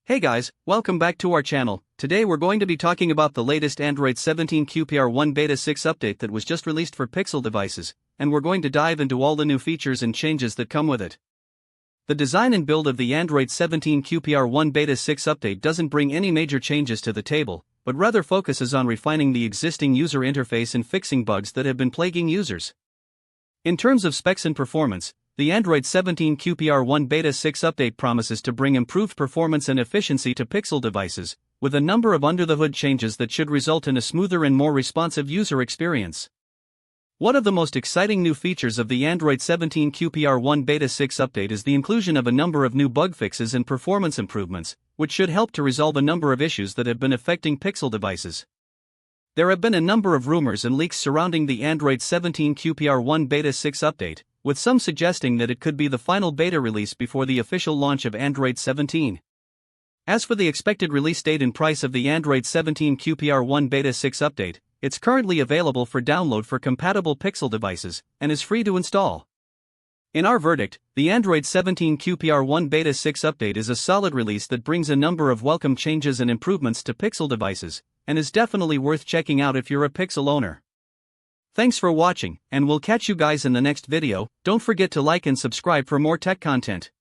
Hey guys, welcome back to our channel. Today we're going to be talking about the latest Android 17 QPR1 Beta 6 update that was just released for Pixel devices, and we're going to dive into all the new features and changes that come with it. The design and build of the Android 17 QPR1 Beta 6 update doesn't bring any major changes to the table, but rather focuses on refining the existing user interface and fixing bugs that have been plaguing users. In terms of specs and performance, the Android 17 QPR1 Beta 6 update promises to bring improved performance and efficiency to Pixel devices, with a number of under-the-hood changes that should result in a smoother and more responsive user experience. One of the most exciting new features of the Android 17 QPR1 Beta 6 update is the inclusion of a number of new bug fixes and performance improvements, which should help to resolve a number of issues that have been affecting Pixel devices. There have been a number of rumors and leaks surrounding the Android 17 QPR1 Beta 6 update, with some suggesting that it could be the final beta release before the official launch of Android 17. As for the expected release date and price of the Android 17 QPR1 Beta 6 update, it's currently available for download for compatible Pixel devices, and is free to install. In our verdict, the Android 17 QPR1 Beta 6 update is a solid release that brings a number of welcome changes and improvements to Pixel devices, and is definitely worth checking out if you're a Pixel owner. Thanks for watching, and we'll catch you guys in the next video. Don't forget to like and subscribe for more tech content.